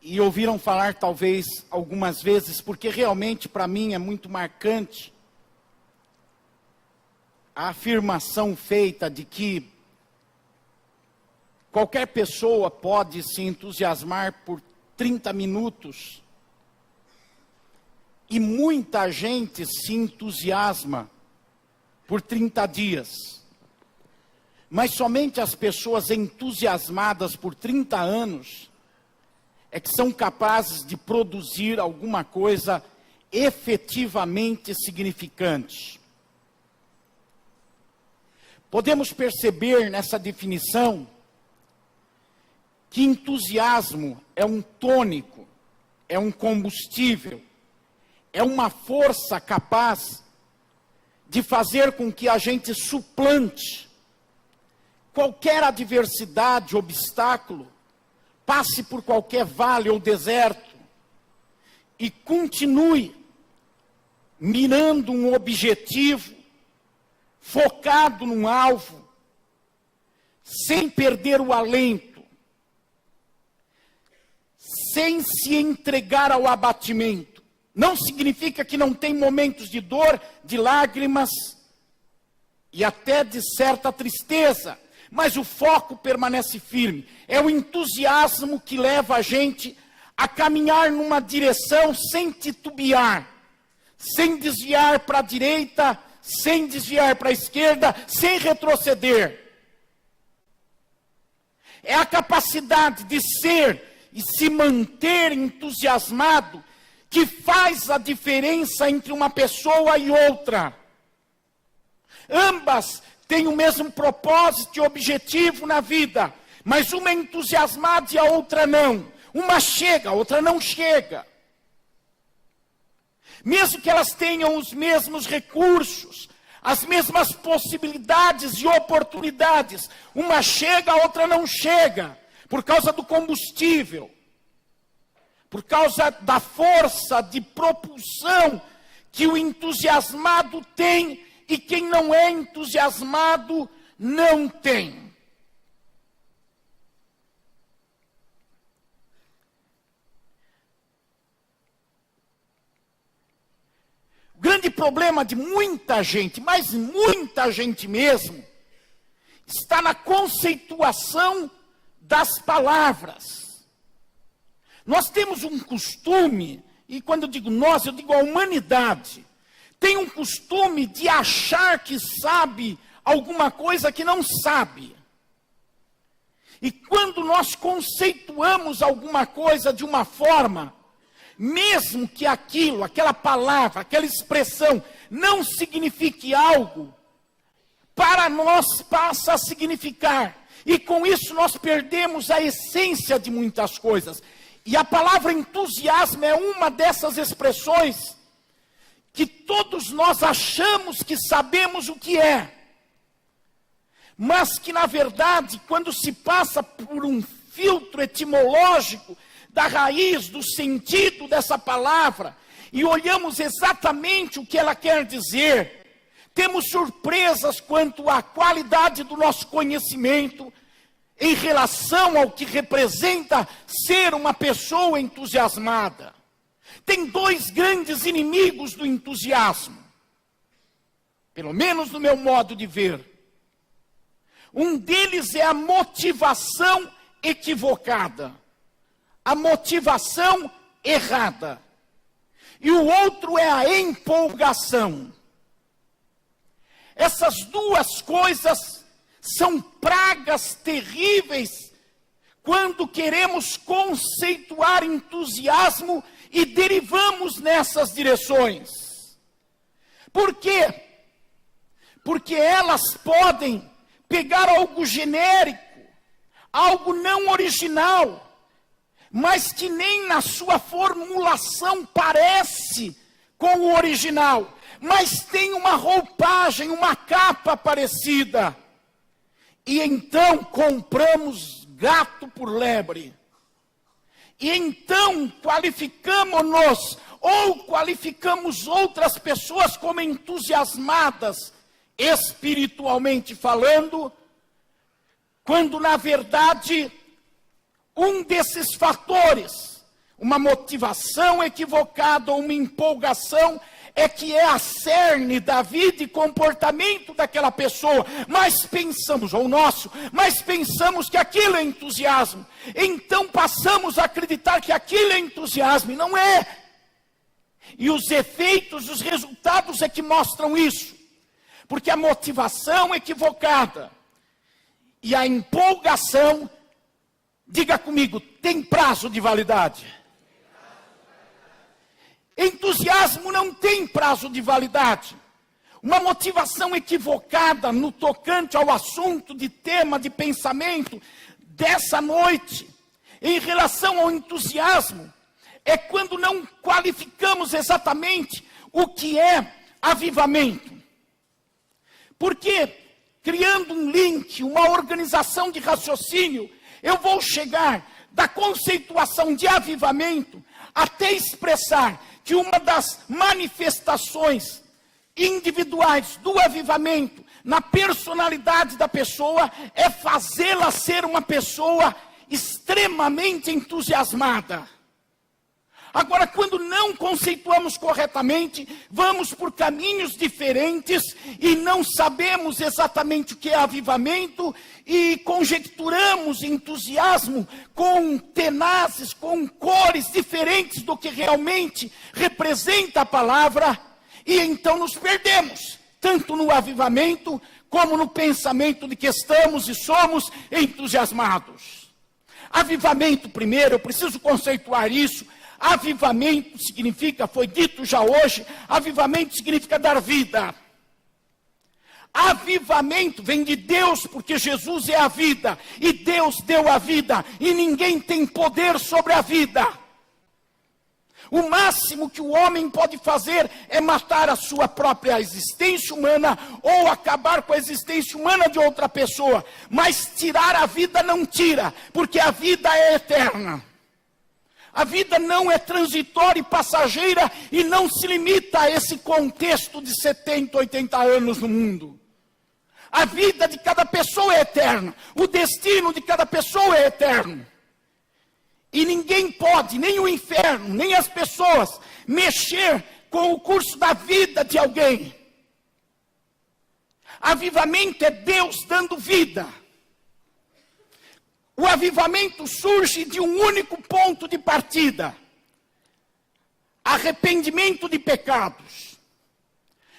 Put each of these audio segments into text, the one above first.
e ouviram falar talvez algumas vezes, porque realmente para mim é muito marcante a afirmação feita de que qualquer pessoa pode se entusiasmar por 30 minutos e muita gente se entusiasma por 30 dias. Mas somente as pessoas entusiasmadas por 30 anos é que são capazes de produzir alguma coisa efetivamente significante. Podemos perceber nessa definição que entusiasmo é um tônico, é um combustível, é uma força capaz de fazer com que a gente suplante qualquer adversidade, obstáculo, passe por qualquer vale ou deserto e continue mirando um objetivo, focado num alvo, sem perder o alento, sem se entregar ao abatimento. Não significa que não tem momentos de dor, de lágrimas e até de certa tristeza, mas o foco permanece firme. É o entusiasmo que leva a gente a caminhar numa direção sem titubear, sem desviar para a direita, sem desviar para a esquerda, sem retroceder. É a capacidade de ser e se manter entusiasmado que faz a diferença entre uma pessoa e outra. Ambas têm o mesmo propósito e objetivo na vida, mas uma é entusiasmada e a outra não. Uma chega, a outra não chega. Mesmo que elas tenham os mesmos recursos, as mesmas possibilidades e oportunidades, uma chega, a outra não chega, por causa do combustível, por causa da força de propulsão que o entusiasmado tem e quem não é entusiasmado não tem. O grande problema de muita gente, mas muita gente mesmo, está na conceituação das palavras. Nós temos um costume, e quando eu digo nós, eu digo a humanidade, tem um costume de achar que sabe alguma coisa que não sabe. E quando nós conceituamos alguma coisa de uma forma, mesmo que aquilo, aquela palavra, aquela expressão não signifique algo, para nós passa a significar. E com isso nós perdemos a essência de muitas coisas. E a palavra entusiasmo é uma dessas expressões que todos nós achamos que sabemos o que é. Mas que na verdade, quando se passa por um filtro etimológico da raiz, do sentido dessa palavra, e olhamos exatamente o que ela quer dizer, temos surpresas quanto à qualidade do nosso conhecimento em relação ao que representa ser uma pessoa entusiasmada. Tem dois grandes inimigos do entusiasmo, pelo menos no meu modo de ver. Um deles é a motivação equivocada, a motivação errada. E o outro é a empolgação. Essas duas coisas são pragas terríveis quando queremos conceituar entusiasmo e derivamos nessas direções. Por quê? Porque elas podem pegar algo genérico, algo não original, mas que nem na sua formulação parece com o original, mas tem uma roupagem, uma capa parecida. E então compramos gato por lebre. E então qualificamos-nos ou qualificamos outras pessoas como entusiasmadas, espiritualmente falando, quando na verdade um desses fatores uma motivação equivocada ou uma empolgação que é a cerne da vida e comportamento daquela pessoa, mas pensamos que aquilo é entusiasmo, então passamos a acreditar que aquilo é entusiasmo, e não é. E os efeitos, os resultados é que mostram isso, porque a motivação equivocada e a empolgação, diga comigo, tem prazo de validade. Entusiasmo não tem prazo de validade. Uma motivação equivocada no tocante ao assunto de tema de pensamento dessa noite, em relação ao entusiasmo, é quando não qualificamos exatamente o que é avivamento. Porque, criando um link, uma organização de raciocínio, eu vou chegar da conceituação de avivamento até expressar que uma das manifestações individuais do avivamento na personalidade da pessoa é fazê-la ser uma pessoa extremamente entusiasmada. Agora, quando não conceituamos corretamente, vamos por caminhos diferentes e não sabemos exatamente o que é avivamento e conjecturamos entusiasmo com tenazes, com cores diferentes do que realmente representa a palavra, e então nos perdemos, tanto no avivamento como no pensamento de que estamos e somos entusiasmados. Avivamento, primeiro, eu preciso conceituar isso. Avivamento significa, foi dito já hoje, avivamento significa dar vida. Avivamento vem de Deus, porque Jesus é a vida, e Deus deu a vida, e ninguém tem poder sobre a vida. O máximo que o homem pode fazer é matar a sua própria existência humana, ou acabar com a existência humana de outra pessoa, mas tirar a vida não tira, porque a vida é eterna. A vida não é transitória e passageira e não se limita a esse contexto de 70, 80 anos no mundo. A vida de cada pessoa é eterna. O destino de cada pessoa é eterno. E ninguém pode, nem o inferno, nem as pessoas, mexer com o curso da vida de alguém. Avivamento é Deus dando vida. O avivamento surge de um único ponto de partida: arrependimento de pecados,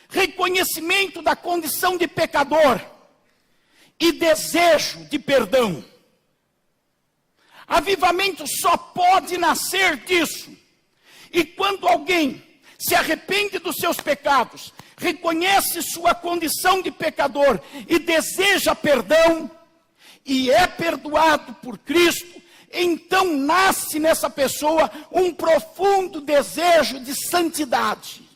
reconhecimento da condição de pecador e desejo de perdão. Avivamento só pode nascer disso. E quando alguém se arrepende dos seus pecados, reconhece sua condição de pecador e deseja perdão, e é perdoado por Cristo, então nasce nessa pessoa um profundo desejo de santidade.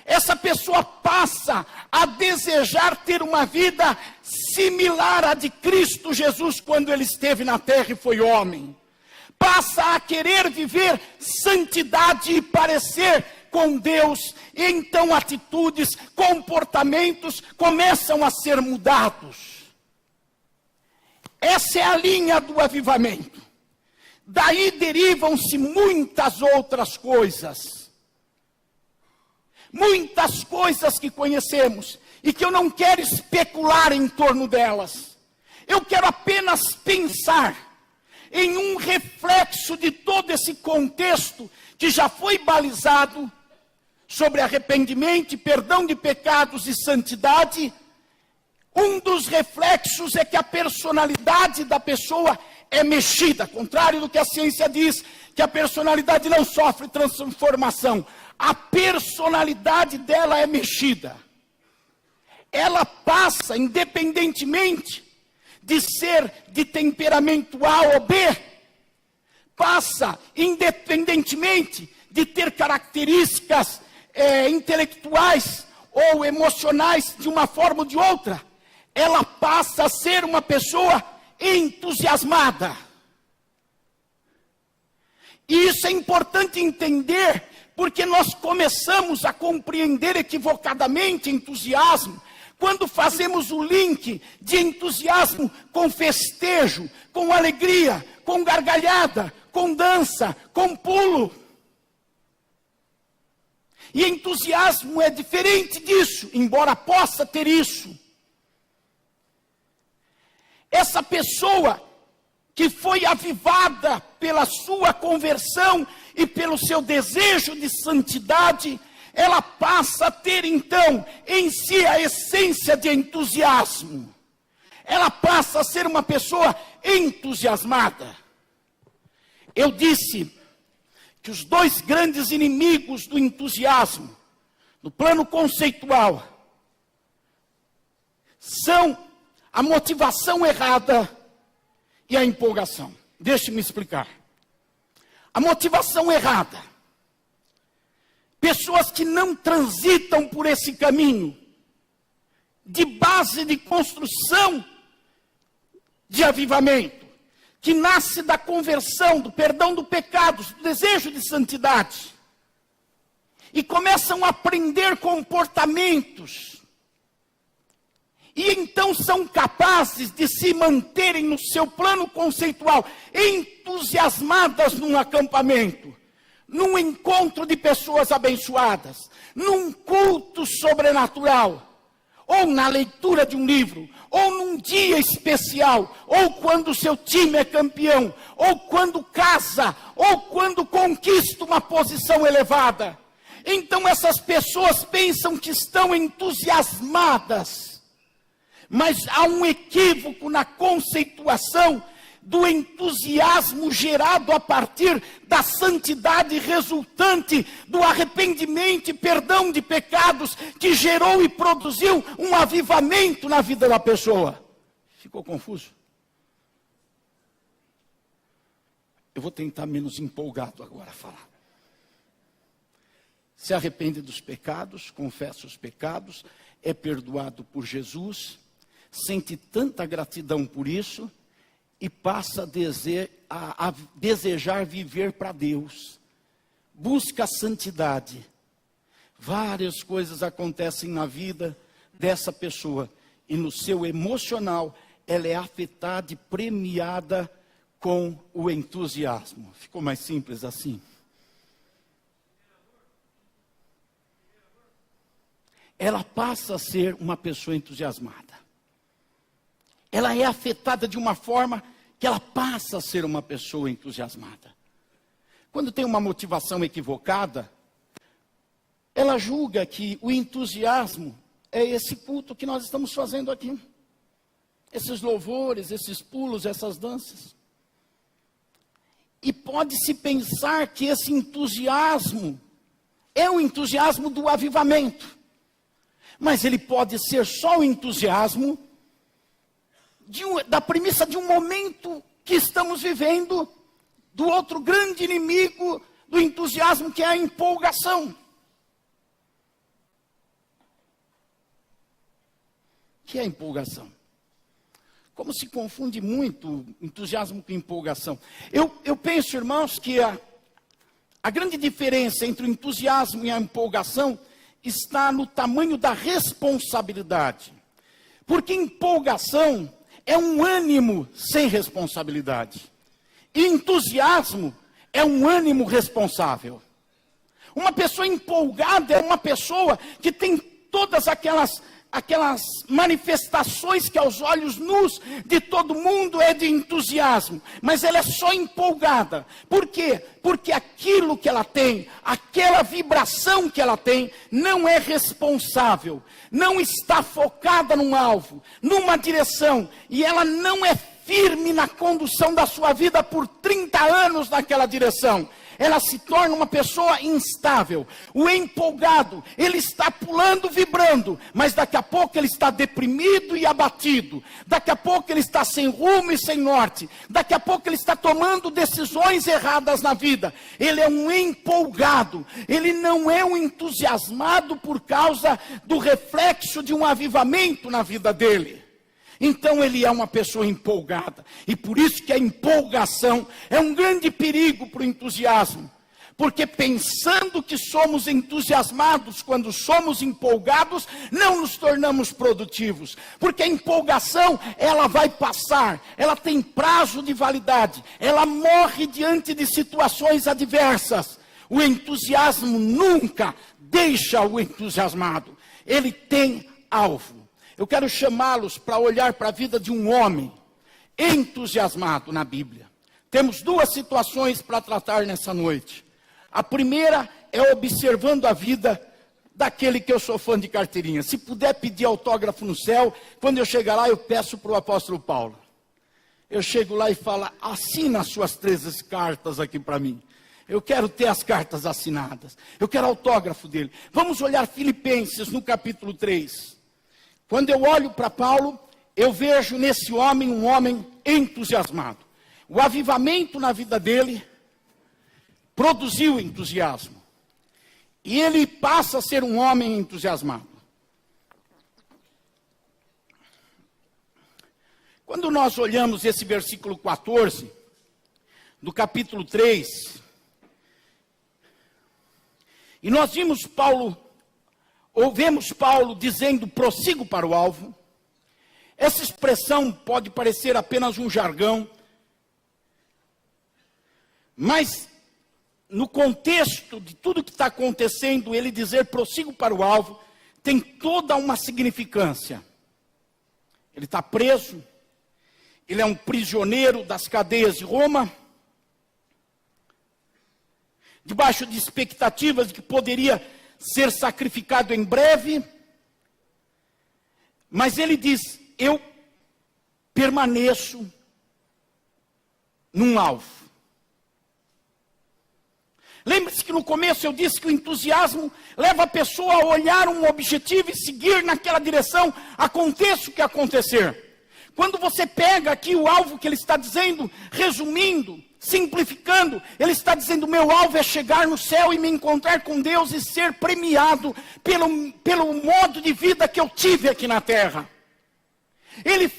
Essa pessoa passa a desejar ter uma vida similar à de Cristo Jesus quando ele esteve na terra e foi homem. Passa a querer viver santidade e parecer com Deus, e então atitudes, comportamentos começam a ser mudados. Essa é a linha do avivamento. Daí derivam-se muitas outras coisas. Muitas coisas que conhecemos e que eu não quero especular em torno delas. Eu quero apenas pensar em um reflexo de todo esse contexto que já foi balizado sobre arrependimento, perdão de pecados e santidade. Um dos reflexos é que a personalidade da pessoa é mexida, contrário do que a ciência diz, que a personalidade não sofre transformação. A personalidade dela é mexida. Ela passa, independentemente de ser de temperamento A ou B, passa, independentemente de ter características intelectuais ou emocionais de uma forma ou de outra, ela passa a ser uma pessoa entusiasmada. E isso é importante entender, porque nós começamos a compreender equivocadamente entusiasmo Quando fazemos o link de entusiasmo com festejo, com alegria, com gargalhada, com dança, com pulo. E entusiasmo é diferente disso, embora possa ter isso. Essa pessoa que foi avivada pela sua conversão e pelo seu desejo de santidade, ela passa a ter então em si a essência de entusiasmo. Ela passa a ser uma pessoa entusiasmada. Eu disse que os dois grandes inimigos do entusiasmo, no plano conceitual, são a motivação errada e a empolgação. Deixe-me explicar. A motivação errada. Pessoas que não transitam por esse caminho de base de construção de avivamento, que nasce da conversão, do perdão do pecado, do desejo de santidade, e começam a aprender comportamentos, e então são capazes de se manterem no seu plano conceitual, entusiasmadas num acampamento, num encontro de pessoas abençoadas, num culto sobrenatural, ou na leitura de um livro, ou num dia especial, ou quando o seu time é campeão, ou quando casa, ou quando conquista uma posição elevada. Então essas pessoas pensam que estão entusiasmadas, mas há um equívoco na conceituação do entusiasmo gerado a partir da santidade resultante do arrependimento e perdão de pecados que gerou e produziu um avivamento na vida da pessoa. Ficou confuso? Eu vou tentar menos empolgado agora falar. Se arrepende dos pecados, confessa os pecados, é perdoado por Jesus, sente tanta gratidão por isso, e passa a desejar viver para Deus. Busca a santidade. Várias coisas acontecem na vida dessa pessoa. E no seu emocional, ela é afetada e premiada com o entusiasmo. Ficou mais simples assim? Ela passa a ser uma pessoa entusiasmada. Ela é afetada de uma forma que ela passa a ser uma pessoa entusiasmada. Quando tem uma motivação equivocada, ela julga que o entusiasmo é esse culto que nós estamos fazendo aqui. Esses louvores, esses pulos, essas danças. E pode-se pensar que esse entusiasmo é o entusiasmo do avivamento. Mas ele pode ser só o entusiasmo da premissa de um momento que estamos vivendo, do outro grande inimigo do entusiasmo, que é a empolgação. O que é a empolgação? Como se confunde muito entusiasmo com empolgação. Eu penso, irmãos, que a grande diferença entre o entusiasmo e a empolgação está no tamanho da responsabilidade. Porque empolgação é um ânimo sem responsabilidade. E entusiasmo é um ânimo responsável. Uma pessoa empolgada é uma pessoa que tem todas aquelas manifestações que aos olhos nus de todo mundo é de entusiasmo, mas ela é só empolgada. Por quê? Porque aquilo que ela tem, aquela vibração que ela tem, não é responsável, não está focada num alvo, numa direção, e ela não é firme na condução da sua vida por 30 anos naquela direção. Ela se torna uma pessoa instável. O empolgado, ele está pulando, vibrando, mas daqui a pouco ele está deprimido e abatido. Daqui a pouco ele está sem rumo e sem norte. Daqui a pouco ele está tomando decisões erradas na vida. Ele é um empolgado. Ele não é um entusiasmado por causa do reflexo de um avivamento na vida dele. Então ele é uma pessoa empolgada. E por isso que a empolgação é um grande perigo para o entusiasmo. Porque pensando que somos entusiasmados quando somos empolgados, não nos tornamos produtivos. Porque a empolgação, ela vai passar, ela tem prazo de validade, ela morre diante de situações adversas. O entusiasmo nunca deixa o entusiasmado, ele tem alvo. Eu quero chamá-los para olhar para a vida de um homem entusiasmado na Bíblia. Temos duas situações para tratar nessa noite. A primeira é observando a vida daquele que eu sou fã de carteirinha. Se puder pedir autógrafo no céu, quando eu chegar lá eu peço para o apóstolo Paulo. Eu chego lá e falo, assina as suas 13 cartas aqui para mim. Eu quero ter as cartas assinadas. Eu quero autógrafo dele. Vamos olhar Filipenses no capítulo 3. Quando eu olho para Paulo, eu vejo nesse homem um homem entusiasmado. O avivamento na vida dele produziu entusiasmo. E ele passa a ser um homem entusiasmado. Quando nós olhamos esse versículo 14, do capítulo 3, e nós vimos Paulo, ouvimos Paulo dizendo, prossigo para o alvo. Essa expressão pode parecer apenas um jargão, mas no contexto de tudo que está acontecendo, ele dizer prossigo para o alvo, tem toda uma significância. Ele está preso, ele é um prisioneiro das cadeias de Roma, debaixo de expectativas de que poderia ser sacrificado em breve, mas ele diz, eu permaneço num alvo. Lembre-se que no começo eu disse que o entusiasmo leva a pessoa a olhar um objetivo e seguir naquela direção, aconteça o que acontecer. Quando você pega aqui o alvo que ele está dizendo, resumindo, simplificando, ele está dizendo, meu alvo é chegar no céu e me encontrar com Deus e ser premiado pelo modo de vida que eu tive aqui na terra. Ele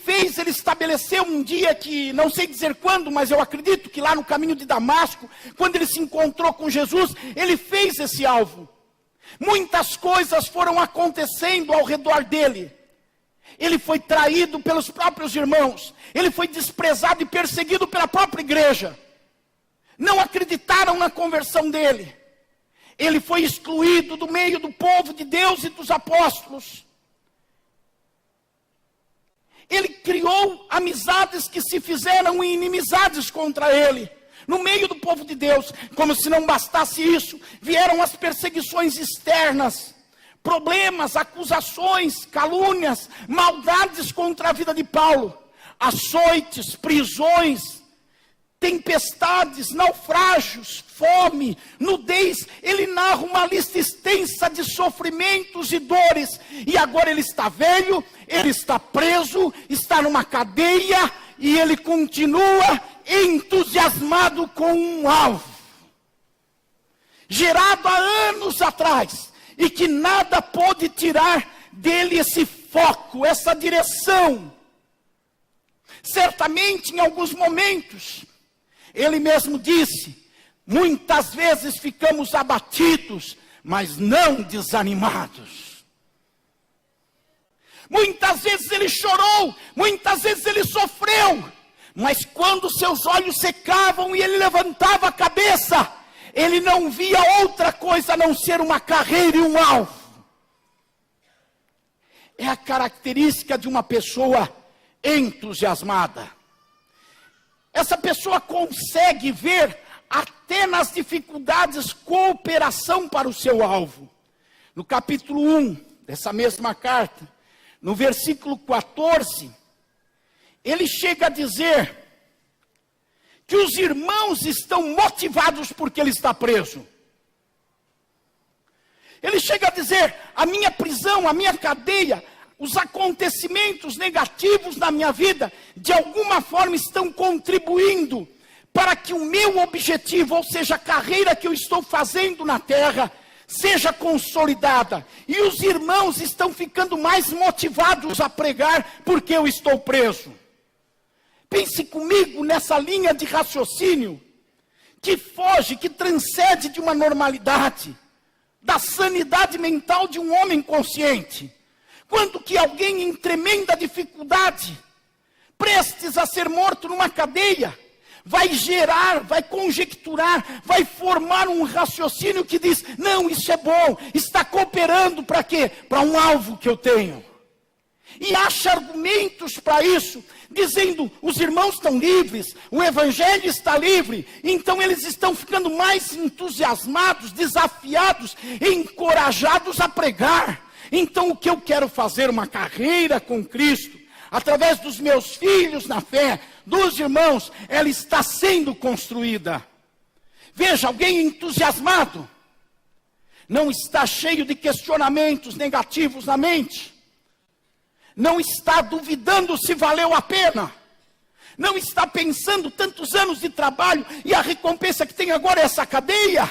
estabeleceu um dia que, não sei dizer quando, mas eu acredito que lá no caminho de Damasco, quando ele se encontrou com Jesus, ele fez esse alvo. Muitas coisas foram acontecendo ao redor dele. Ele foi traído pelos próprios irmãos, ele foi desprezado e perseguido pela própria igreja. Não acreditaram na conversão dele. Ele foi excluído do meio do povo de Deus e dos apóstolos. Ele criou amizades que se fizeram inimizades contra ele, no meio do povo de Deus. Como se não bastasse isso, vieram as perseguições externas, problemas, acusações, calúnias, maldades contra a vida de Paulo, açoites, prisões, tempestades, naufrágios, fome, nudez. Ele narra uma lista extensa de sofrimentos e dores, e agora ele está velho, ele está preso, está numa cadeia, e ele continua entusiasmado com um alvo, gerado há anos atrás, e que nada pôde tirar dele esse foco, essa direção. Certamente em alguns momentos, ele mesmo disse, muitas vezes ficamos abatidos, mas não desanimados. Muitas vezes ele chorou, muitas vezes ele sofreu, mas quando seus olhos secavam e ele levantava a cabeça, ele não via outra coisa a não ser uma carreira e um alvo. É a característica de uma pessoa entusiasmada. Essa pessoa consegue ver até nas dificuldades cooperação para o seu alvo. No capítulo 1 dessa mesma carta, no versículo 14, ele chega a dizer que os irmãos estão motivados porque ele está preso. Ele chega a dizer, a minha prisão, a minha cadeia, os acontecimentos negativos na minha vida, de alguma forma estão contribuindo para que o meu objetivo, ou seja, a carreira que eu estou fazendo na terra, seja consolidada. E os irmãos estão ficando mais motivados a pregar porque eu estou preso. Pense comigo nessa linha de raciocínio. que foge, que transcende de uma normalidade, da sanidade mental de um homem consciente. Quando que alguém em tremenda dificuldade, prestes a ser morto numa cadeia, vai gerar, vai conjecturar, vai formar um raciocínio que diz, não, isso é bom, está cooperando para quê? Para um alvo que eu tenho. E acha argumentos para isso, dizendo, os irmãos estão livres, o evangelho está livre, então eles estão ficando mais entusiasmados, desafiados, encorajados a pregar. Então o que eu quero fazer, uma carreira com Cristo, através dos meus filhos na fé, dos irmãos, ela está sendo construída. Veja, alguém entusiasmado, não está cheio de questionamentos negativos na mente, não está duvidando se valeu a pena, não está pensando tantos anos de trabalho e a recompensa que tem agora é essa cadeia,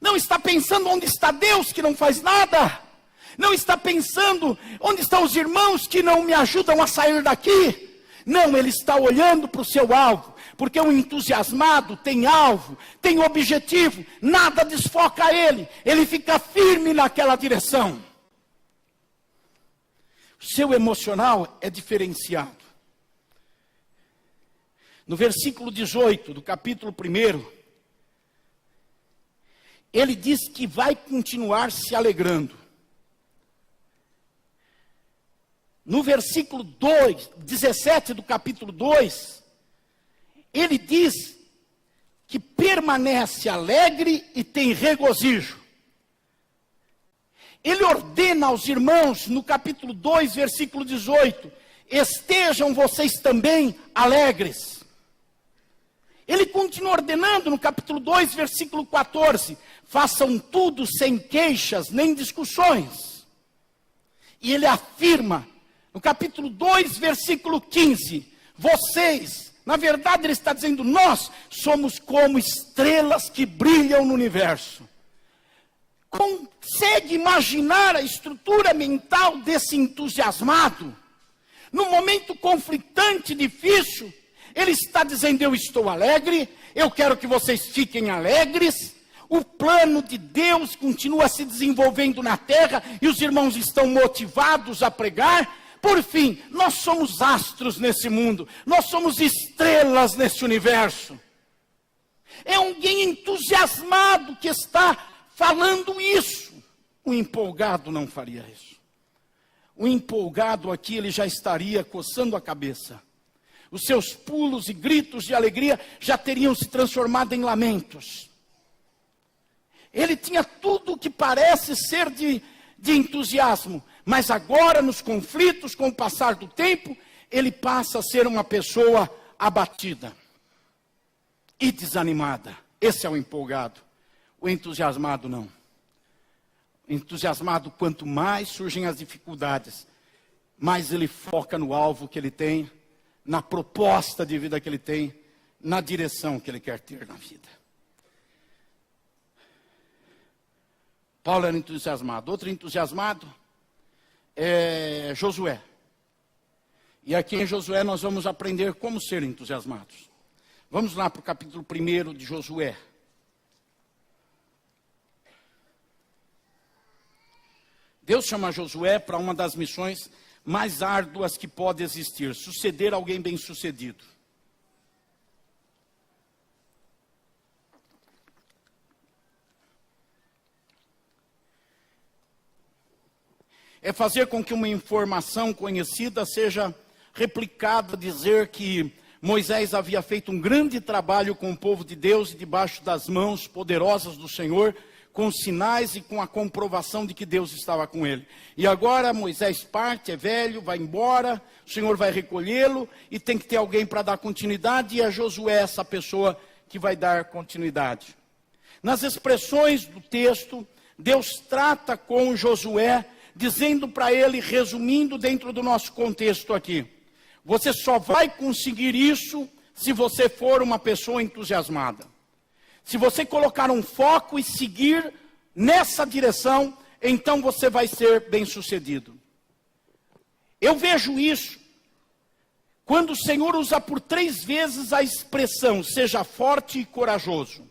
não está pensando onde está Deus que não faz nada, não está pensando onde estão os irmãos que não me ajudam a sair daqui. Não, ele está olhando para o seu alvo, porque o entusiasmado tem alvo, tem objetivo, nada desfoca ele fica firme naquela direção. O seu emocional é diferenciado. No versículo 18 do capítulo 1, ele diz que vai continuar se alegrando. No versículo 17 do capítulo 2, ele diz que permanece alegre e tem regozijo. Ele ordena aos irmãos, no capítulo 2, versículo 18, estejam vocês também alegres. Ele continua ordenando no capítulo 2, versículo 14, façam tudo sem queixas nem discussões. E ele afirma, no capítulo 2, versículo 15, vocês, na verdade ele está dizendo, nós somos como estrelas que brilham no universo. Consegue imaginar a estrutura mental desse entusiasmado? No momento conflitante, difícil, ele está dizendo, eu estou alegre, eu quero que vocês fiquem alegres, o plano de Deus continua se desenvolvendo na terra, e os irmãos estão motivados a pregar. Por fim, nós somos astros nesse mundo, nós somos estrelas nesse universo. É alguém entusiasmado que está falando isso. O empolgado não faria isso. O empolgado aqui, ele já estaria coçando a cabeça. Os seus pulos e gritos de alegria já teriam se transformado em lamentos. Ele tinha tudo o que parece ser de entusiasmo, mas agora nos conflitos, com o passar do tempo, ele passa a ser uma pessoa abatida e desanimada. Esse é o empolgado. O entusiasmado não. O entusiasmado, quanto mais surgem as dificuldades, mais ele foca no alvo que ele tem, na proposta de vida que ele tem, na direção que ele quer ter na vida. Paulo era entusiasmado. Outro entusiasmado é Josué. E aqui em Josué nós vamos aprender como ser entusiasmados. Vamos lá para o capítulo 1 de Josué. Deus chama Josué para uma das missões mais árduas que pode existir, suceder alguém bem-sucedido. É fazer com que uma informação conhecida seja replicada, dizer que Moisés havia feito um grande trabalho com o povo de Deus, debaixo das mãos poderosas do Senhor, com sinais e com a comprovação de que Deus estava com ele. E agora Moisés parte, é velho, vai embora, o Senhor vai recolhê-lo, e tem que ter alguém para dar continuidade, e é Josué essa pessoa que vai dar continuidade. Nas expressões do texto, Deus trata com Josué, dizendo para ele, resumindo dentro do nosso contexto aqui, você só vai conseguir isso se você for uma pessoa entusiasmada. Se você colocar um foco e seguir nessa direção, então você vai ser bem-sucedido. Eu vejo isso quando o Senhor usa por 3 vezes a expressão, seja forte e corajoso.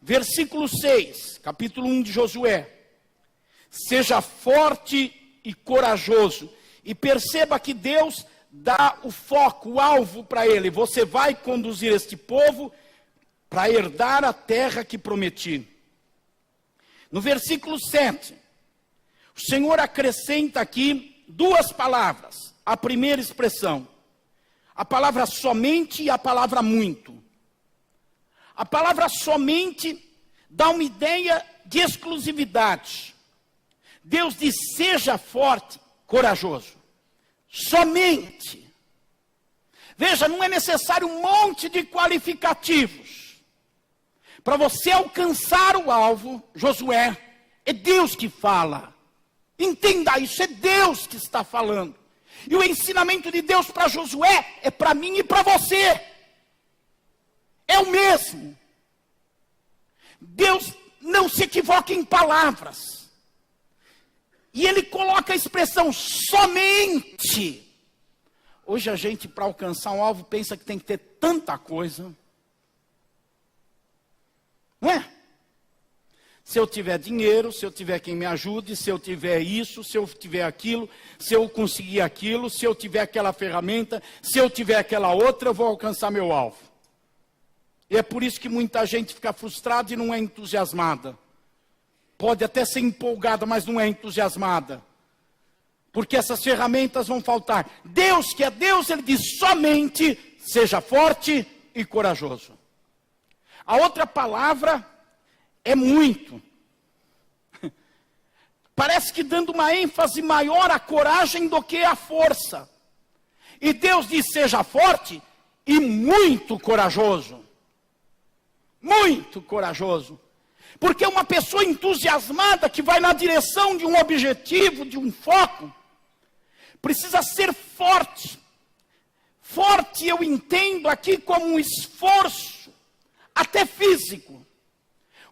Versículo 6, capítulo 1 de Josué. Seja forte e corajoso. E perceba que Deus dá o foco, o alvo para ele. Você vai conduzir este povo para herdar a terra que prometi. No versículo 7, o Senhor acrescenta aqui 2 palavras. A primeira expressão, a palavra somente e a palavra muito. A palavra somente dá uma ideia de exclusividade. Deus diz, seja forte, corajoso. Somente. Veja, não é necessário um monte de qualificativos. Para você alcançar o alvo, Josué, é Deus que fala. Entenda isso, é Deus que está falando. E o ensinamento de Deus para Josué é para mim e para você. É o mesmo. Deus não se equivoca em palavras. E ele coloca a expressão somente. Hoje a gente, para alcançar um alvo, pensa que tem que ter tanta coisa. Não é? Se eu tiver dinheiro, se eu tiver quem me ajude, se eu tiver isso, se eu tiver aquilo, se eu conseguir aquilo, se eu tiver aquela ferramenta, se eu tiver aquela outra, eu vou alcançar meu alvo. E é por isso que muita gente fica frustrada e não é entusiasmada. Pode até ser empolgada, mas não é entusiasmada. Porque essas ferramentas vão faltar. Deus, que é Deus, ele diz somente seja forte e corajoso. A outra palavra é muito. Parece que dando uma ênfase maior à coragem do que à força. E Deus diz seja forte e muito corajoso. Muito corajoso. Porque uma pessoa entusiasmada que vai na direção de um objetivo, de um foco, precisa ser forte. Forte eu entendo aqui como um esforço, até físico.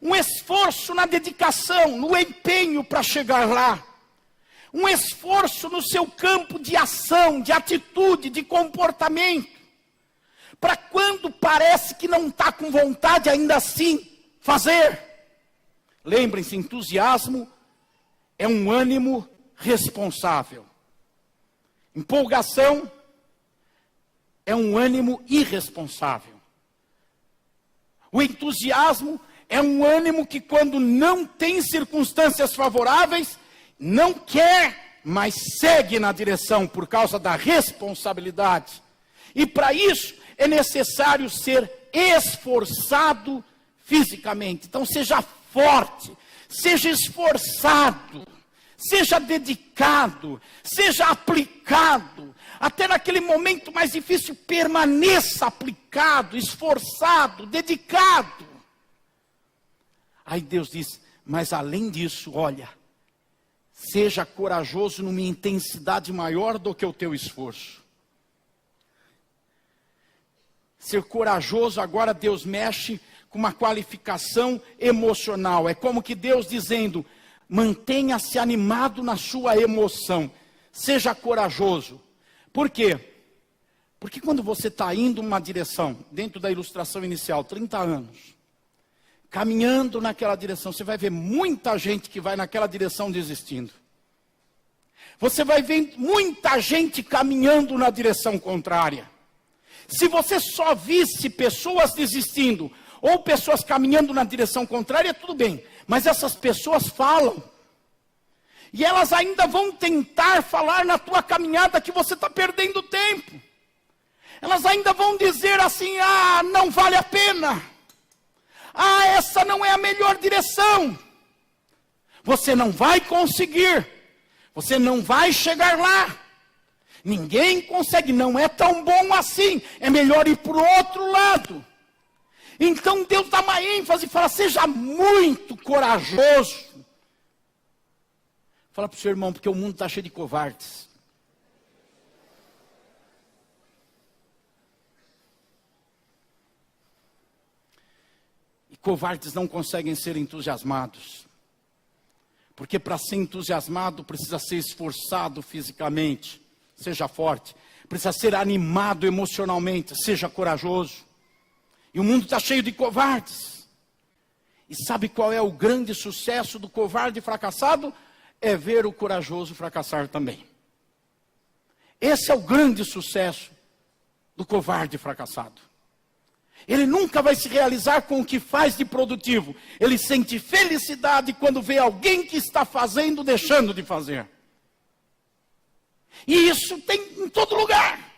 Um esforço na dedicação, no empenho para chegar lá. Um esforço no seu campo de ação, de atitude, de comportamento. Para quando parece que não está com vontade, ainda assim, fazer. Lembrem-se, entusiasmo é um ânimo responsável. Empolgação é um ânimo irresponsável. O entusiasmo é um ânimo que quando não tem circunstâncias favoráveis, não quer, mas segue na direção por causa da responsabilidade. E para isso é necessário ser esforçado fisicamente. Então seja forte, seja esforçado, seja dedicado, seja aplicado. Até naquele momento mais difícil, permaneça aplicado, esforçado, dedicado. Aí Deus diz, mas além disso, olha, seja corajoso numa intensidade maior do que o teu esforço. Ser corajoso, agora Deus mexe com uma qualificação emocional. É como que Deus dizendo, mantenha-se animado na sua emoção. Seja corajoso. Por quê? Porque quando você está indo numa direção, dentro da ilustração inicial, 30 anos, caminhando naquela direção, você vai ver muita gente que vai naquela direção desistindo. Você vai ver muita gente caminhando na direção contrária. Se você só visse pessoas desistindo, ou pessoas caminhando na direção contrária, tudo bem. Mas essas pessoas falam. E elas ainda vão tentar falar na tua caminhada que você está perdendo tempo. Elas ainda vão dizer assim, não vale a pena. Essa não é a melhor direção. Você não vai conseguir. Você não vai chegar lá. Ninguém consegue, não é tão bom assim. É melhor ir para o outro lado. Então Deus dá uma ênfase e fala, seja muito corajoso. Fala para o seu irmão, porque o mundo está cheio de covardes. E covardes não conseguem ser entusiasmados. Porque para ser entusiasmado precisa ser esforçado fisicamente. Seja forte. precisa ser animado emocionalmente, seja corajoso. E o mundo está cheio de covardes. E sabe qual é o grande sucesso do covarde fracassado? É ver o corajoso fracassar também. Esse é o grande sucesso do covarde fracassado. Ele nunca vai se realizar com o que faz de produtivo. Ele sente felicidade quando vê alguém que está fazendo, deixando de fazer. E isso tem em todo lugar.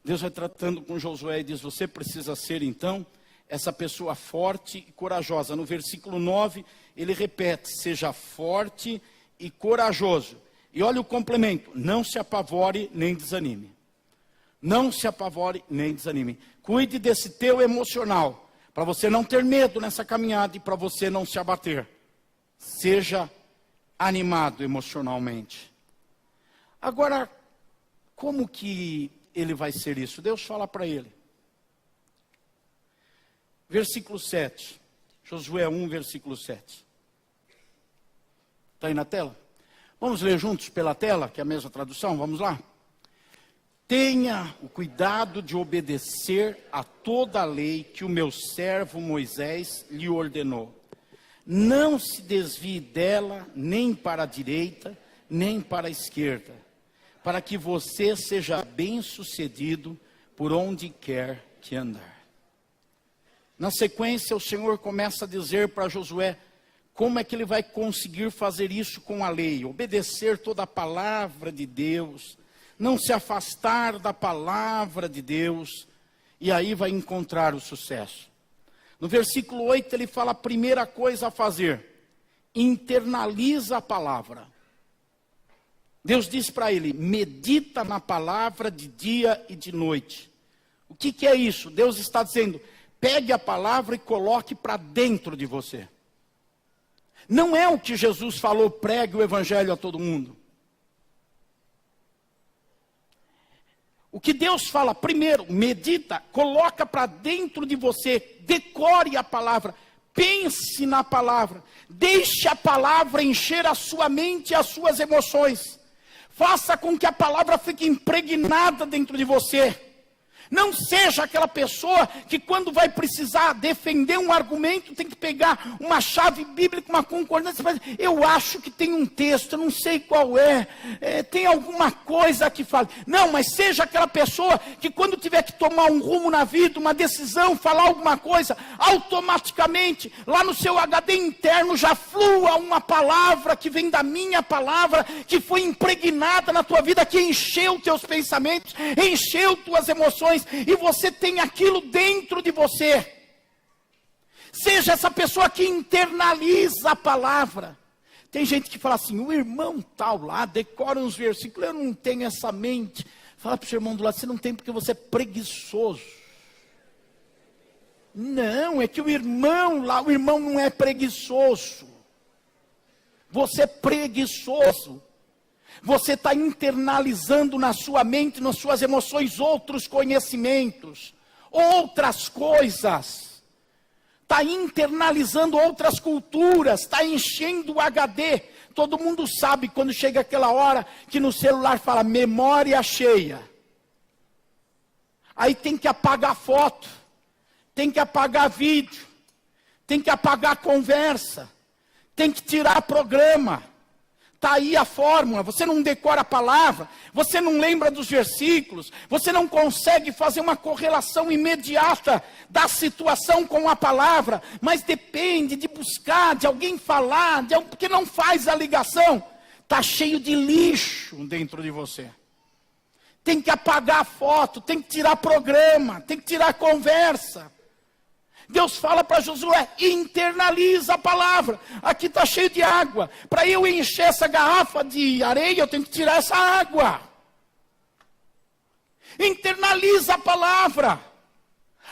Deus vai tratando com Josué e diz, você precisa ser então essa pessoa forte e corajosa. No versículo 9, ele repete, seja forte e corajoso. E olha o complemento, não se apavore nem desanime. Não se apavore nem desanime. Cuide desse teu emocional, para você não ter medo nessa caminhada e para você não se abater. Seja animado emocionalmente. Agora, como que ele vai ser isso? Deus fala para ele. Versículo 7. Josué 1, versículo 7. Está aí na tela? Vamos ler juntos pela tela, que é a mesma tradução? Vamos lá? Tenha o cuidado de obedecer a toda a lei que o meu servo Moisés lhe ordenou. Não se desvie dela nem para a direita, nem para a esquerda, para que você seja bem-sucedido por onde quer que andar. Na sequência, o Senhor começa a dizer para Josué como é que ele vai conseguir fazer isso com a lei, obedecer toda a palavra de Deus, não se afastar da palavra de Deus, e aí vai encontrar o sucesso. No versículo 8 ele fala a primeira coisa a fazer, internaliza a palavra. Deus diz para ele, medita na palavra de dia e de noite. O que é isso? Deus está dizendo, pegue a palavra e coloque para dentro de você. Não é o que Jesus falou, pregue o evangelho a todo mundo. O que Deus fala, primeiro, medita, coloca para dentro de você, decore a palavra, pense na palavra, deixe a palavra encher a sua mente e as suas emoções. Faça com que a palavra fique impregnada dentro de você. Não seja aquela pessoa que quando vai precisar defender um argumento, tem que pegar uma chave bíblica, uma concordância, mas eu acho que tem um texto, eu não sei qual tem alguma coisa que fale. Não, mas seja aquela pessoa que quando tiver que tomar um rumo na vida, uma decisão, falar alguma coisa, automaticamente, lá no seu HD interno, já flua uma palavra que vem da minha palavra, que foi impregnada na tua vida, que encheu teus pensamentos, encheu tuas emoções, e você tem aquilo dentro de você. Seja essa pessoa que internaliza a palavra. Tem gente que fala assim, o irmão tal lá, decora uns versículos, eu não tenho essa mente. Fala para o seu irmão do lado, você não tem porque você é preguiçoso. Não, é que o irmão lá, o irmão não é preguiçoso. Você é preguiçoso. Você está internalizando na sua mente, nas suas emoções, outros conhecimentos, outras coisas. Está internalizando outras culturas, está enchendo o HD. Todo mundo sabe quando chega aquela hora que no celular fala memória cheia. Aí tem que apagar foto, tem que apagar vídeo, tem que apagar conversa, tem que tirar programa. Está aí a fórmula, você não decora a palavra, você não lembra dos versículos, você não consegue fazer uma correlação imediata da situação com a palavra, mas depende de buscar, de alguém falar, porque não faz a ligação. Está cheio de lixo dentro de você. Tem que apagar a foto, tem que tirar programa, tem que tirar conversa. Deus fala para Josué, internaliza a palavra. Aqui está cheio de água. Para eu encher essa garrafa de areia, eu tenho que tirar essa água. Internaliza a palavra.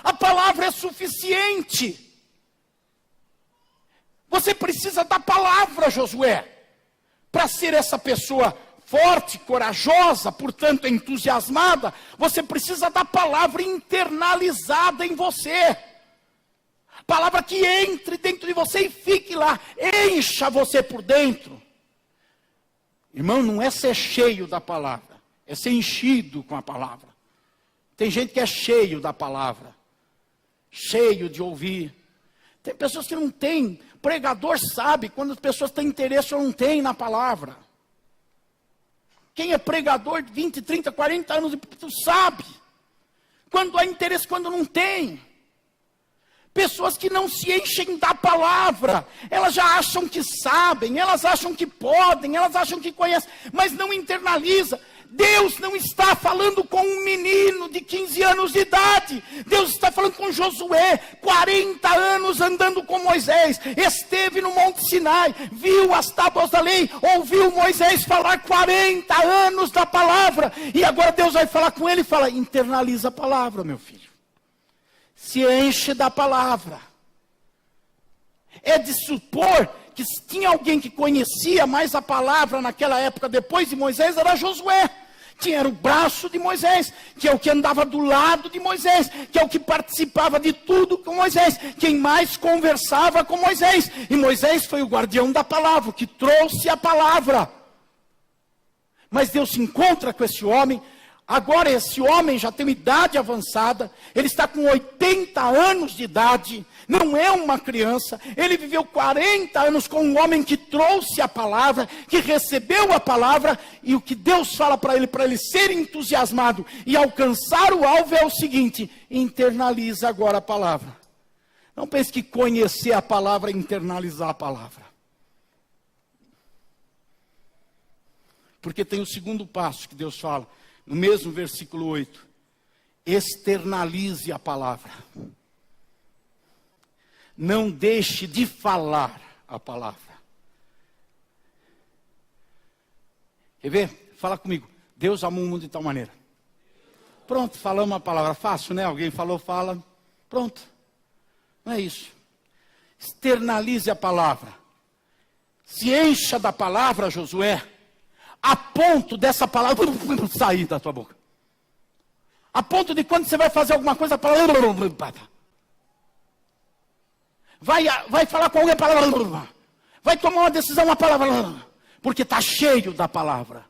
A palavra é suficiente. Você precisa da palavra, Josué, para ser essa pessoa forte, corajosa, portanto entusiasmada. Você precisa da palavra internalizada em você. Palavra que entre dentro de você e fique lá, encha você por dentro. Irmão, não é ser cheio da palavra, é ser enchido com a palavra. Tem gente que é cheio da palavra, cheio de ouvir. Tem pessoas que não têm. Pregador sabe quando as pessoas têm interesse ou não têm na palavra. Quem é pregador de 20, 30, 40 anos, tu sabe quando há interesse, quando não tem. Pessoas que não se enchem da palavra, elas já acham que sabem, elas acham que podem, elas acham que conhecem, mas não internaliza. Deus não está falando com um menino de 15 anos de idade. Deus está falando com Josué, 40 anos andando com Moisés. Esteve no Monte Sinai, viu as tábuas da lei, ouviu Moisés falar 40 anos da palavra. E agora Deus vai falar com ele e fala, internaliza a palavra, meu filho. Se enche da palavra. É de supor que se tinha alguém que conhecia mais a palavra naquela época, depois de Moisés, era Josué. Que era o braço de Moisés, que é o que andava do lado de Moisés, que é o que participava de tudo com Moisés, quem mais conversava com Moisés. E Moisés foi o guardião da palavra, que trouxe a palavra. Mas Deus se encontra com esse homem. Agora esse homem já tem uma idade avançada, ele está com 80 anos de idade, não é uma criança, ele viveu 40 anos com um homem que trouxe a palavra, que recebeu a palavra, e o que Deus fala para ele ser entusiasmado e alcançar o alvo é o seguinte, internaliza agora a palavra. Não pense que conhecer a palavra é internalizar a palavra. Porque tem o segundo passo que Deus fala, no mesmo versículo 8, externalize a palavra. Não deixe de falar a palavra. Quer ver? Fala comigo. Deus amou o mundo de tal maneira. Pronto, falamos a palavra. Fácil, né? Alguém falou, fala. Pronto. Não é isso. Externalize a palavra. Se encha da palavra, Josué, a ponto dessa palavra sair da tua boca. A ponto de quando você vai fazer alguma coisa, a palavra vai falar com alguém, a palavra vai tomar uma decisão, a palavra, porque está cheio da palavra.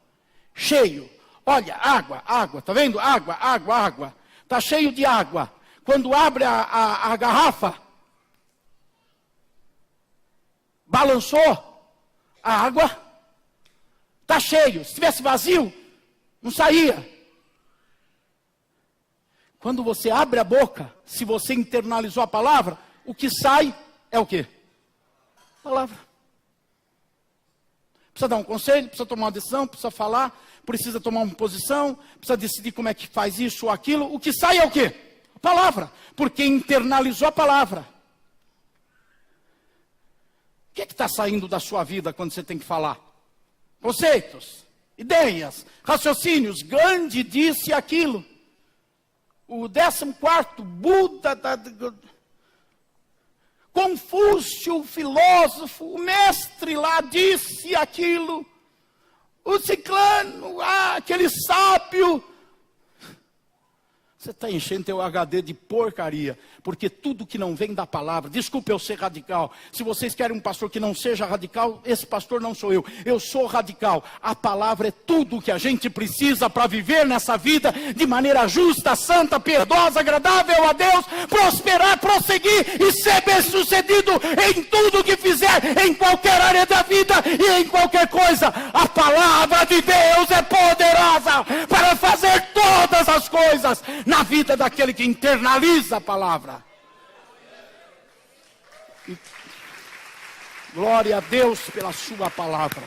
Cheio. Olha, água, tá vendo? Água. Está cheio de água. Quando abre a garrafa, balançou a água. Está cheio. Se estivesse vazio, não saía. Quando você abre a boca, se você internalizou a palavra, o que sai é o quê? Palavra. Precisa dar um conselho, precisa tomar uma decisão, precisa falar, precisa tomar uma posição, precisa decidir como é que faz isso ou aquilo. O que sai é o quê? A palavra. Porque internalizou a palavra. O que está saindo da sua vida quando você tem que falar? Conceitos, ideias, raciocínios. Gandhi disse aquilo. O 14º Buda, Confúcio, o filósofo, o mestre lá disse aquilo. O ciclano, aquele sábio. Você está enchendo teu HD de porcaria, porque tudo que não vem da palavra, desculpe eu ser radical, se vocês querem um pastor que não seja radical, esse pastor não sou eu sou radical. A palavra é tudo o que a gente precisa para viver nessa vida de maneira justa, santa, piedosa, agradável a Deus, prosperar, prosseguir e ser bem sucedido em tudo que fizer, em qualquer área da vida e em qualquer coisa. A palavra de Deus é poderosa para fazer todas as coisas na vida daquele que internaliza a palavra. E glória a Deus pela sua palavra.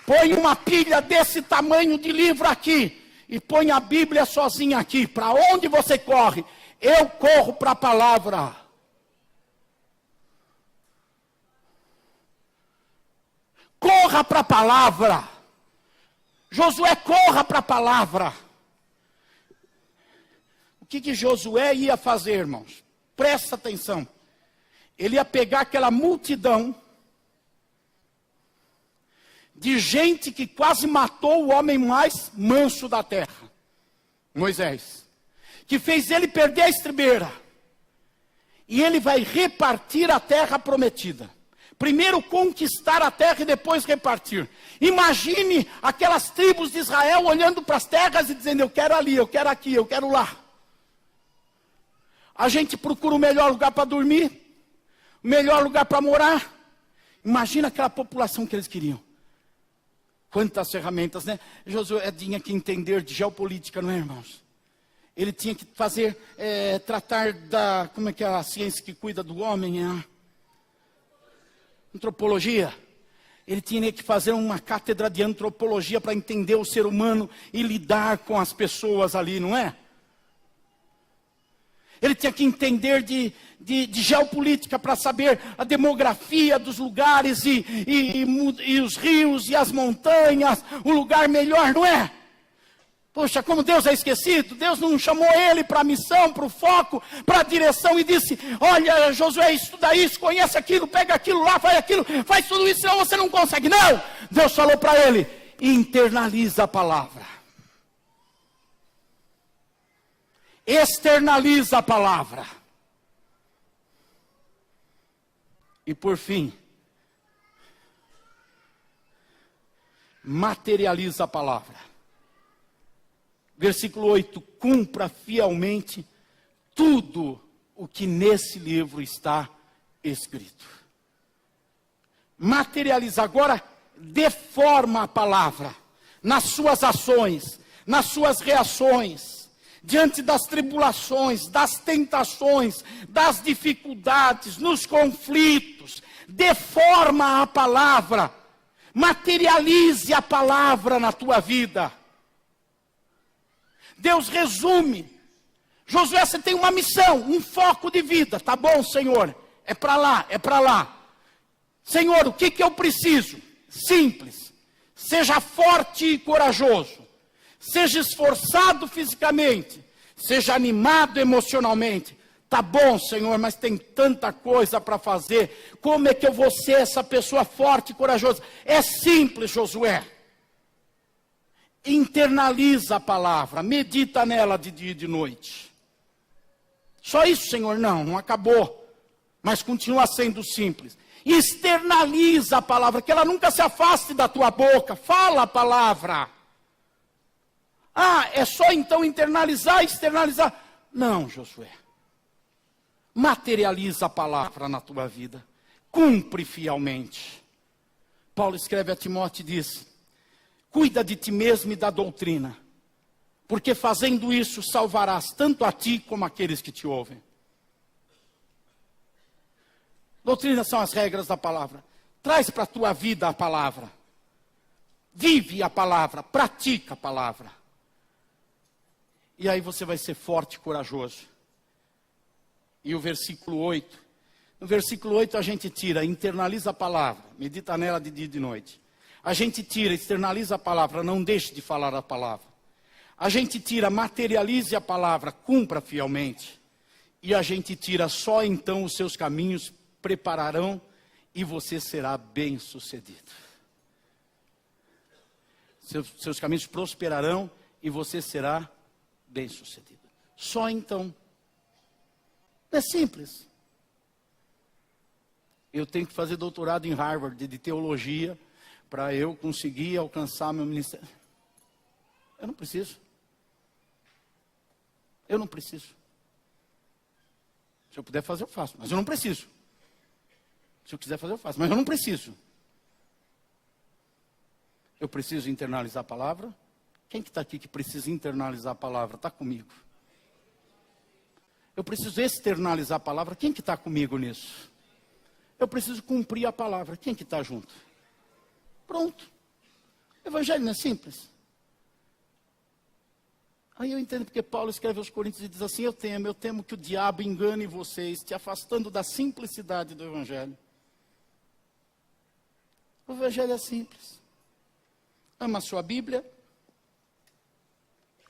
Põe uma pilha desse tamanho de livro aqui e põe a Bíblia sozinha aqui. Para onde você corre? Eu corro para a palavra. Corra para a palavra. Josué, corra para a palavra. O que Josué ia fazer, irmãos? Presta atenção. Ele ia pegar aquela multidão de gente que quase matou o homem mais manso da terra, Moisés, que fez ele perder a estribeira. E ele vai repartir a terra prometida. Primeiro conquistar a terra e depois repartir. Imagine aquelas tribos de Israel olhando para as terras e dizendo: eu quero ali, eu quero aqui, eu quero lá. A gente procura o melhor lugar para dormir, o melhor lugar para morar. Imagina aquela população que eles queriam. Quantas ferramentas, né? Josué tinha que entender de geopolítica, não é, irmãos? Ele tinha que fazer, tratar da, como é que é a ciência que cuida do homem? Antropologia. Ele tinha que fazer uma cátedra de antropologia para entender o ser humano e lidar com as pessoas ali, não é? Ele tinha que entender de geopolítica para saber a demografia dos lugares e os rios e as montanhas, o lugar melhor, não é? Poxa, como Deus é esquecido, Deus não chamou ele para a missão, para o foco, para a direção e disse: olha, Josué, estuda isso, conhece aquilo, pega aquilo lá, faz aquilo, faz tudo isso, senão você não consegue. Não! Deus falou para ele: internaliza a palavra. Externaliza a palavra. E por fim, materializa a palavra. Versículo 8: cumpra fielmente tudo o que nesse livro está escrito. Materializa agora, dê forma à palavra, nas suas ações, nas suas reações, diante das tribulações, das tentações, das dificuldades, nos conflitos. Dê forma à palavra, materialize a palavra na tua vida. Deus resume: Josué, você tem uma missão, um foco de vida. Tá bom, Senhor, é para lá, é para lá. Senhor, o que eu preciso? Simples: seja forte e corajoso, seja esforçado fisicamente, seja animado emocionalmente. Tá bom, Senhor, mas tem tanta coisa para fazer. Como é que eu vou ser essa pessoa forte e corajosa? É simples, Josué. Internaliza a palavra, medita nela de dia e de noite. Só isso, Senhor? Não acabou. Mas continua sendo simples. Externaliza a palavra, que ela nunca se afaste da tua boca. Fala a palavra. Ah, é só então internalizar, externalizar? Não, Josué. Materializa a palavra na tua vida. Cumpre fielmente. Paulo escreve a Timóteo e diz: cuida de ti mesmo e da doutrina, porque fazendo isso salvarás tanto a ti como aqueles que te ouvem. Doutrina são as regras da palavra. Traz para a tua vida a palavra. Vive a palavra, pratica a palavra. E aí você vai ser forte e corajoso. E o versículo 8. No versículo 8 a gente tira: internaliza a palavra, medita nela de dia e de noite. A gente tira, externaliza a palavra, não deixe de falar a palavra. A gente tira, materialize a palavra, cumpra fielmente. E a gente tira, só então os seus caminhos prepararão e você será bem-sucedido. Seus caminhos prosperarão e você será bem-sucedido. Só então. É simples. Eu tenho que fazer doutorado em Harvard de teologia para eu conseguir alcançar meu ministério. Eu não preciso. Eu não preciso. Se eu puder fazer, eu faço, mas eu não preciso. Se eu quiser fazer, eu faço, mas eu não preciso. Eu preciso internalizar a palavra. Quem que está aqui que precisa internalizar a palavra? Está comigo. Eu preciso externalizar a palavra. Quem que está comigo nisso? Eu preciso cumprir a palavra. Quem que está junto? Pronto. O evangelho não é simples. Aí eu entendo porque Paulo escreve aos Coríntios e diz assim: eu temo que o diabo engane vocês, te afastando da simplicidade do evangelho. O evangelho é simples. Ama a sua Bíblia,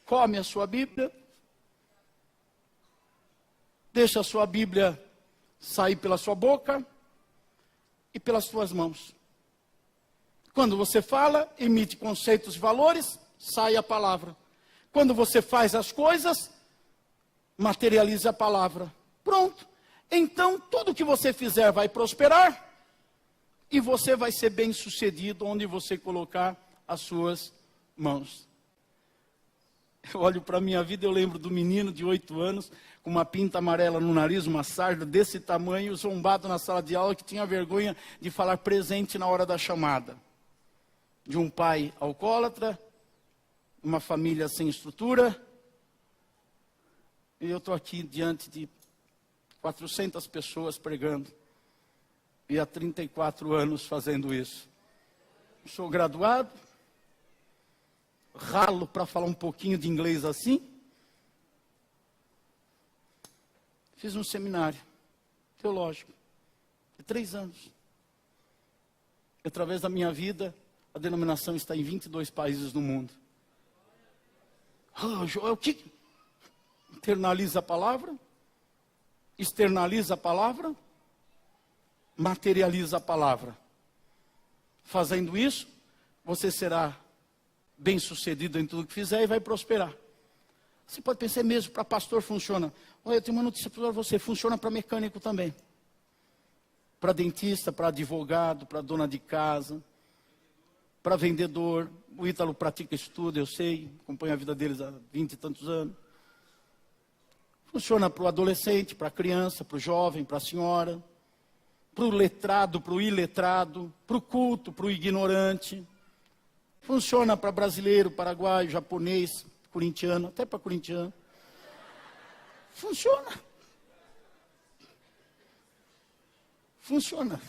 come a sua Bíblia, deixa a sua Bíblia sair pela sua boca e pelas suas mãos. Quando você fala, emite conceitos e valores, sai a palavra. Quando você faz as coisas, materializa a palavra. Pronto. então tudo que você fizer vai prosperar, e você vai ser bem sucedido onde você colocar as suas mãos. Eu olho para a minha vida, eu lembro do menino de 8 anos, com uma pinta amarela no nariz, uma sarda desse tamanho, zombado na sala de aula, que tinha vergonha de falar presente na hora da chamada. De um pai alcoólatra, uma família sem estrutura, e eu estou aqui diante de 400 pessoas pregando, e há 34 anos fazendo isso. Sou graduado, ralo para falar um pouquinho de inglês assim. Fiz um seminário teológico de 3 anos. E, através da minha vida, a denominação está em 22 países no mundo. Joel, o que? Internaliza a palavra, externaliza a palavra, materializa a palavra. Fazendo isso, você será bem sucedido em tudo que fizer e vai prosperar. Você pode pensar mesmo, para pastor funciona. Olha, eu tenho uma notícia para você, funciona para mecânico também. Para dentista, para advogado, para dona de casa, para vendedor. O Ítalo pratica estudo, eu sei, acompanho a vida deles há 20 e tantos anos. Funciona para o adolescente, para a criança, para o jovem, para a senhora, para o letrado, para o iletrado, para o culto, para o ignorante. Funciona para brasileiro, paraguaio, japonês, corintiano, até para corintiano. Funciona. Funciona.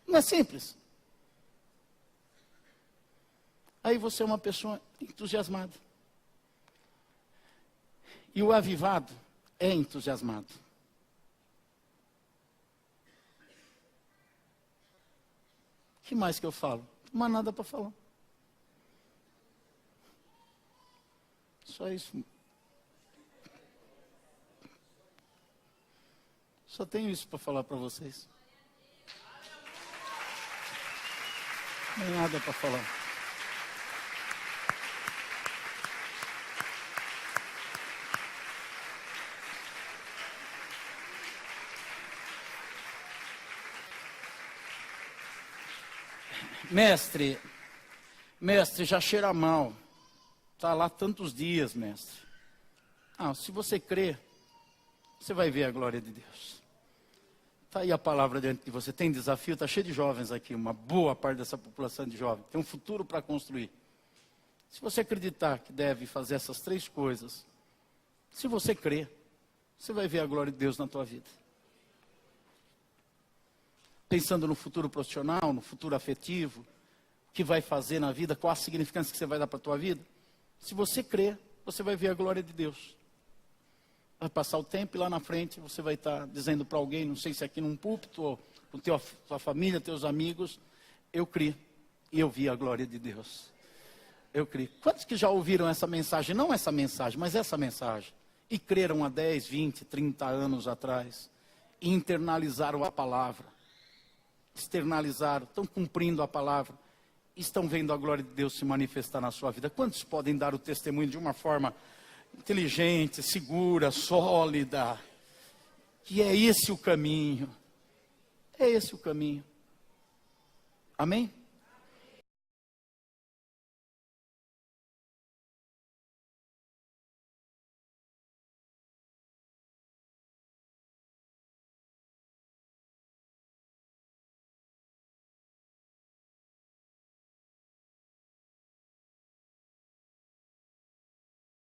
Não é simples. Aí você é uma pessoa entusiasmada. E o avivado é entusiasmado. O que mais que eu falo? Não há nada para falar. Só isso. Só tenho isso para falar para vocês. Não tem nada para falar. Mestre, já cheira mal. Está lá tantos dias, mestre. Se você crê, você vai ver a glória de Deus. Está aí a palavra diante de você. Tem desafio, está cheio de jovens aqui. Uma boa parte dessa população de jovens. Tem um futuro para construir. Se você acreditar que deve fazer essas 3 coisas, se você crer, você vai ver a glória de Deus na tua vida. Pensando no futuro profissional, no futuro afetivo, o que vai fazer na vida, qual a significância que você vai dar para a tua vida. Se você crer, você vai ver a glória de Deus. Vai passar o tempo e lá na frente você vai estar dizendo para alguém, não sei se aqui num púlpito ou com tua família, teus amigos, eu criei e eu vi a glória de Deus. Eu criei. Quantos que já ouviram essa mensagem? Não essa mensagem, mas essa mensagem. E creram há 10, 20, 30 anos atrás. E internalizaram a palavra. Externalizaram, estão cumprindo a palavra. Estão vendo a glória de Deus se manifestar na sua vida. Quantos podem dar o testemunho de uma forma inteligente, segura, sólida? Que é esse o caminho. É esse o caminho. Amém?